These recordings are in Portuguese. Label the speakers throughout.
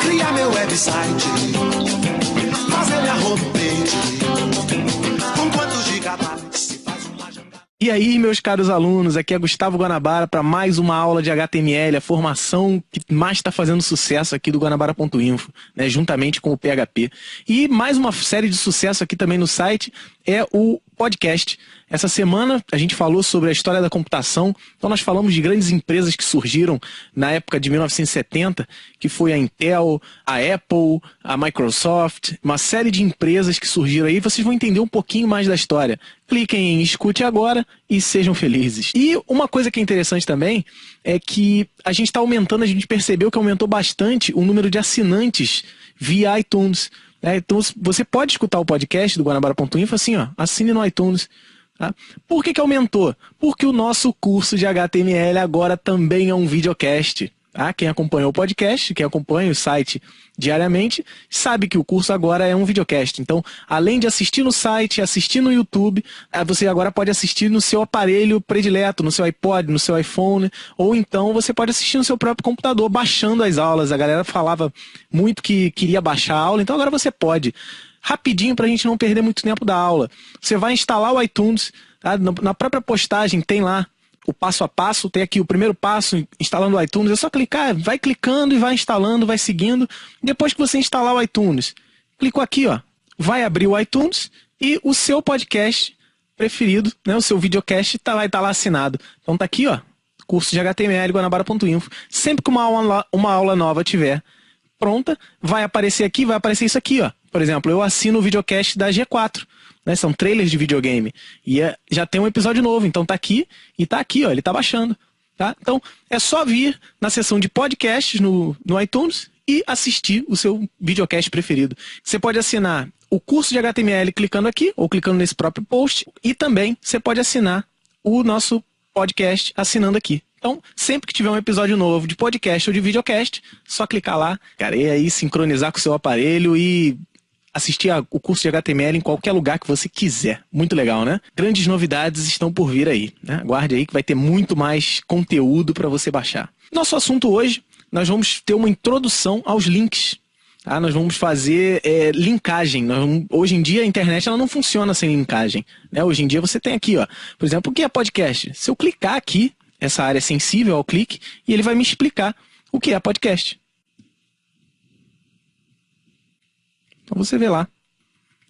Speaker 1: criar meu website, fazer minha homepage, com quantos gigabytes se faz uma jangada.
Speaker 2: E aí, meus caros alunos, aqui é Gustavo Guanabara para mais uma aula de HTML, a formação que mais está fazendo sucesso aqui do Guanabara.info, né, juntamente com o PHP. E mais uma série de sucesso aqui também no site é o podcast. Essa semana a gente falou sobre a história da computação, então nós falamos de grandes empresas que surgiram na época de 1970, que foi a Intel, a Apple, a Microsoft, uma série de empresas que surgiram aí. Vocês vão entender um pouquinho mais da história. Cliquem em Escute Agora e sejam felizes. E uma coisa que é interessante também é que a gente está aumentando, a gente percebeu que aumentou bastante o número de assinantes via iTunes. Então você pode escutar o podcast do Guanabara.info assim, ó, assine no iTunes. Tá? Por que aumentou? Porque o nosso curso de HTML agora também é um videocast. Tá? Quem acompanha o podcast, quem acompanha o site diariamente, sabe que o curso agora é um videocast. Então, além de assistir no site, assistir no YouTube, você agora pode assistir no seu aparelho predileto, no seu iPod, no seu iPhone, ou então você pode assistir no seu próprio computador, baixando as aulas. A galera falava muito que queria baixar a aula, então agora você pode. Rapidinho, para a gente não perder muito tempo da aula. Você vai instalar o iTunes, tá? Na própria postagem tem lá o passo a passo, tem aqui o primeiro passo, instalando o iTunes. É só clicar, vai clicando e vai instalando, vai seguindo. Depois que você instalar o iTunes, clicou aqui, ó, vai abrir o iTunes e o seu podcast preferido, né, o seu videocast vai estar lá assinado. Então tá aqui, ó, curso de HTML, Guanabara.info. Sempre que uma aula nova tiver pronta, vai aparecer aqui, vai aparecer isso aqui, ó. Por exemplo, eu assino o videocast da G4, né? São trailers de videogame. E já tem um episódio novo, então tá aqui e tá aqui, ó, ele tá baixando. Tá? Então é só vir na seção de podcasts no iTunes e assistir o seu videocast preferido. Você pode assinar o curso de HTML clicando aqui, ou clicando nesse próprio post, e também você pode assinar o nosso podcast assinando aqui. Então, sempre que tiver um episódio novo de podcast ou de videocast, só clicar lá, cara, e aí sincronizar com o seu aparelho e assistir o curso de HTML em qualquer lugar que você quiser. Muito legal, né? Grandes novidades estão por vir aí, né? Aguarde aí que vai ter muito mais conteúdo para você baixar. Nosso assunto hoje, nós vamos ter uma introdução aos links. Tá? Nós vamos fazer linkagem. Hoje em dia a internet ela não funciona sem linkagem, né? Hoje em dia você tem aqui, ó, por exemplo, o que é podcast? Se eu clicar aqui, essa área é sensível ao clique, e ele vai me explicar o que é podcast. Então você vê lá,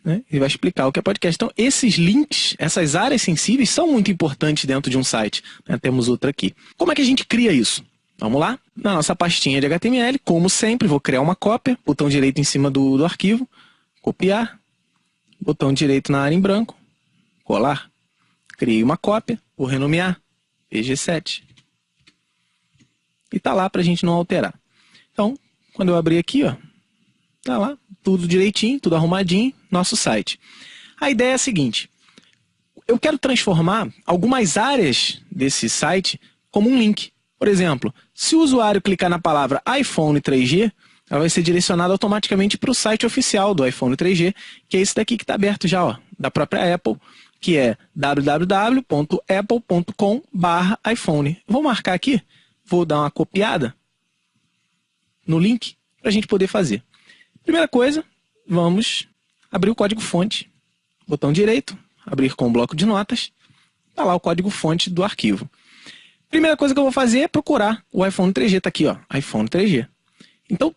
Speaker 2: né? Ele vai explicar o que é podcast. Então esses links, essas áreas sensíveis são muito importantes dentro de um site, né? Temos outra aqui. Como é que a gente cria isso? Vamos lá? Na nossa pastinha de HTML, como sempre, vou criar uma cópia, botão direito em cima do arquivo, copiar, botão direito na área em branco, colar. Criei uma cópia, vou renomear. PG7. E tá lá pra gente não alterar. Então, quando eu abrir aqui, ó, tá lá, tudo direitinho, tudo arrumadinho, nosso site. A ideia é a seguinte: eu quero transformar algumas áreas desse site como um link. Por exemplo, se o usuário clicar na palavra iPhone 3G, ela vai ser direcionada automaticamente para o site oficial do iPhone 3G, que é esse daqui que está aberto já, ó, da própria Apple, que é www.apple.com/iPhone. Vou marcar aqui, vou dar uma copiada no link para a gente poder fazer. Primeira coisa, vamos abrir o código-fonte. Botão direito, abrir com o bloco de notas. Está lá o código-fonte do arquivo. Primeira coisa que eu vou fazer é procurar o iPhone 3G. Está aqui, ó, iPhone 3G. Então,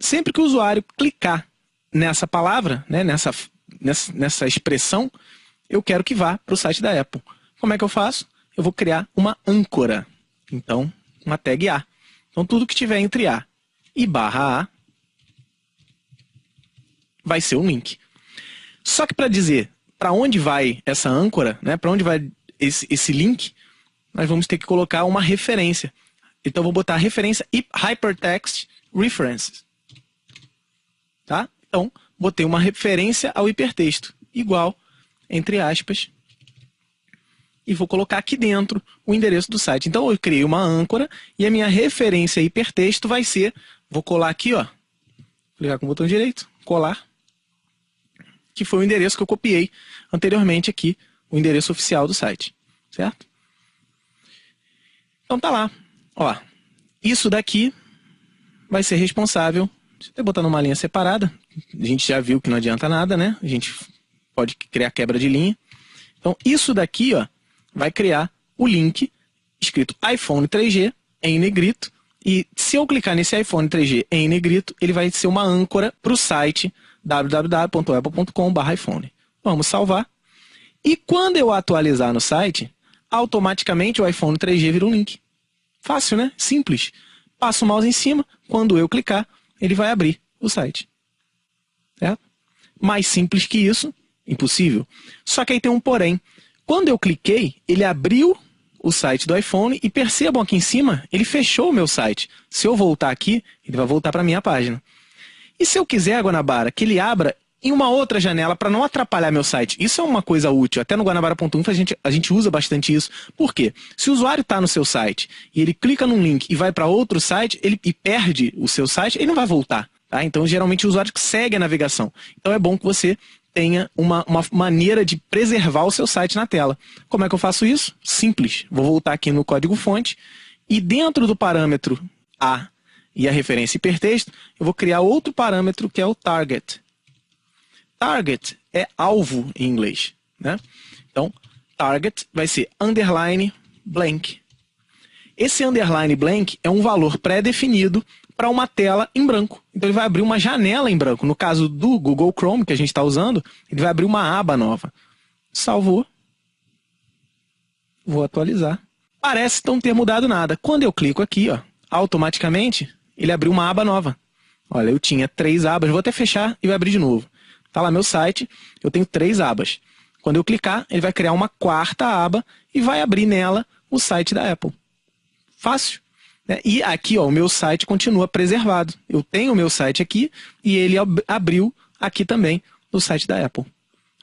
Speaker 2: sempre que o usuário clicar nessa palavra, né, nessa expressão, eu quero que vá para o site da Apple. Como é que eu faço? Eu vou criar uma âncora. Então, uma tag A. Então, tudo que tiver entre A e /A vai ser um link. Só que para dizer para onde vai essa âncora, né, para onde vai esse link, nós vamos ter que colocar uma referência. Então, eu vou botar a referência Hypertext References. Tá? Então, botei uma referência ao hipertexto, igual, entre aspas, e vou colocar aqui dentro o endereço do site. Então eu criei uma âncora e a minha referência hipertexto vai ser, vou colar aqui, ó, clicar com o botão direito, colar, que foi o endereço que eu copiei anteriormente aqui, o endereço oficial do site, certo? Então tá lá, ó, isso daqui vai ser responsável. Deixa eu até botar numa linha separada. A gente já viu que não adianta nada, né? A gente pode criar quebra de linha. Então, isso daqui, ó, vai criar o link escrito iPhone 3G em negrito. E se eu clicar nesse iPhone 3G em negrito, ele vai ser uma âncora para o site www.apple.com/iPhone. Vamos salvar. E quando eu atualizar no site, automaticamente o iPhone 3G vira um link. Fácil, né? Simples. Passo o mouse em cima, quando eu clicar, ele vai abrir o site. Certo? Mais simples que isso, impossível. Só que aí tem um porém. Quando eu cliquei, ele abriu o site do iPhone e percebam aqui em cima, ele fechou o meu site. Se eu voltar aqui, ele vai voltar para a minha página. E se eu quiser, Guanabara, que ele abra em uma outra janela para não atrapalhar meu site? Isso é uma coisa útil. Até no Guanabara.info a gente usa bastante isso. Por quê? Se o usuário está no seu site e ele clica num link e vai para outro site, e perde o seu site, ele não vai voltar. Tá? Então, geralmente, o usuário segue a navegação. Então, é bom que você tenha uma maneira de preservar o seu site na tela. Como é que eu faço isso? Simples. Vou voltar aqui no código-fonte e dentro do parâmetro A e a referência hipertexto, eu vou criar outro parâmetro que é o target. Target é alvo em inglês, né? Então, target vai ser underline blank. Esse underline blank é um valor pré-definido para uma tela em branco. Então, ele vai abrir uma janela em branco. No caso do Google Chrome, que a gente está usando, ele vai abrir uma aba nova. Salvou. Vou atualizar. Parece não ter mudado nada. Quando eu clico aqui, ó, automaticamente, ele abriu uma aba nova. Olha, eu tinha 3 abas. Vou até fechar e vai abrir de novo. Está lá meu site, eu tenho 3 abas. Quando eu clicar, ele vai criar uma 4ª aba e vai abrir nela o site da Apple. Fácil. Né? E aqui, ó, o meu site continua preservado. Eu tenho o meu site aqui e ele abriu aqui também no site da Apple.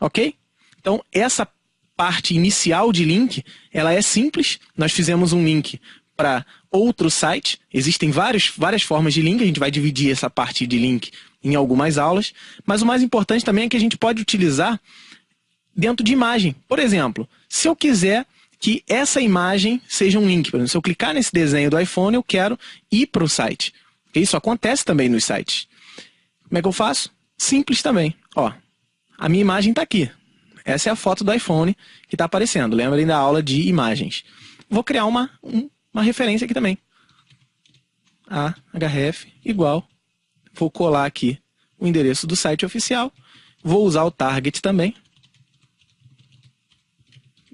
Speaker 2: Ok? Então, essa parte inicial de link, ela é simples. Nós fizemos um link para outro site. Existem várias formas de link. A gente vai dividir essa parte de link em algumas aulas. Mas o mais importante também é que a gente pode utilizar dentro de imagem. Por exemplo, se eu quiser que essa imagem seja um link. Por exemplo, se eu clicar nesse desenho do iPhone, eu quero ir para o site. Porque isso acontece também nos sites. Como é que eu faço? Simples também. Ó, a minha imagem está aqui. Essa é a foto do iPhone que está aparecendo. Lembrem da aula de imagens. Vou criar uma referência aqui também. A href igual. Vou colar aqui o endereço do site oficial. Vou usar o target também.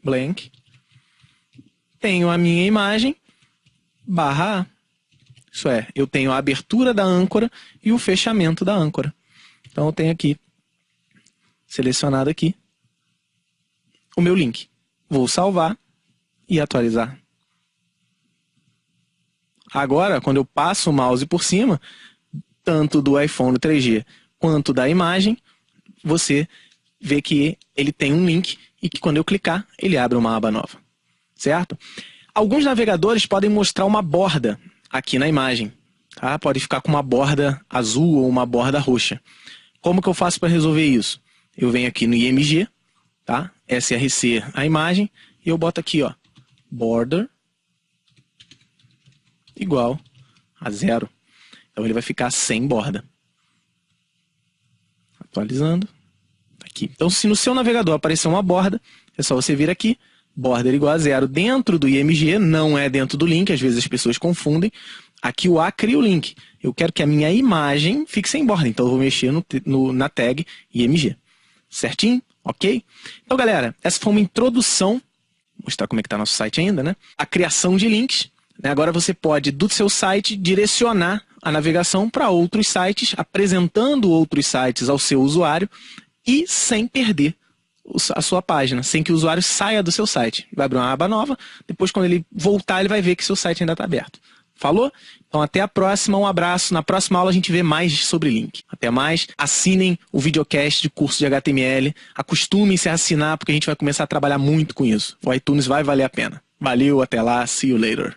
Speaker 2: Blank. Tenho a minha imagem, barra A. Isso é, eu tenho a abertura da âncora e o fechamento da âncora. Então, eu tenho aqui, selecionado aqui, o meu link. Vou salvar e atualizar. Agora, quando eu passo o mouse por cima, tanto do iPhone 3G quanto da imagem, você vê que ele tem um link e que quando eu clicar, ele abre uma aba nova. Certo? Alguns navegadores podem mostrar uma borda aqui na imagem. Tá? Pode ficar com uma borda azul ou uma borda roxa. Como que eu faço para resolver isso? Eu venho aqui no IMG, tá? SRC a imagem, e eu boto aqui, ó, border igual a 0. Então ele vai ficar sem borda. Atualizando. Aqui. Então se no seu navegador aparecer uma borda, é só você vir aqui, border igual a 0 dentro do IMG, não é dentro do link, às vezes as pessoas confundem. Aqui o A cria o link. Eu quero que a minha imagem fique sem borda, então eu vou mexer na tag IMG. Certinho? Ok? Então, galera, essa foi uma introdução, vou mostrar como é que está nosso site ainda, né? A criação de links. Né? Agora você pode, do seu site, direcionar a navegação para outros sites, apresentando outros sites ao seu usuário e sem perder a sua página, sem que o usuário saia do seu site. Vai abrir uma aba nova, depois quando ele voltar, ele vai ver que seu site ainda está aberto. Falou? Então até a próxima, um abraço. Na próxima aula a gente vê mais sobre link. Até mais. Assinem o videocast de curso de HTML. Acostumem-se a assinar, porque a gente vai começar a trabalhar muito com isso. O iTunes vai valer a pena. Valeu, até lá. See you later.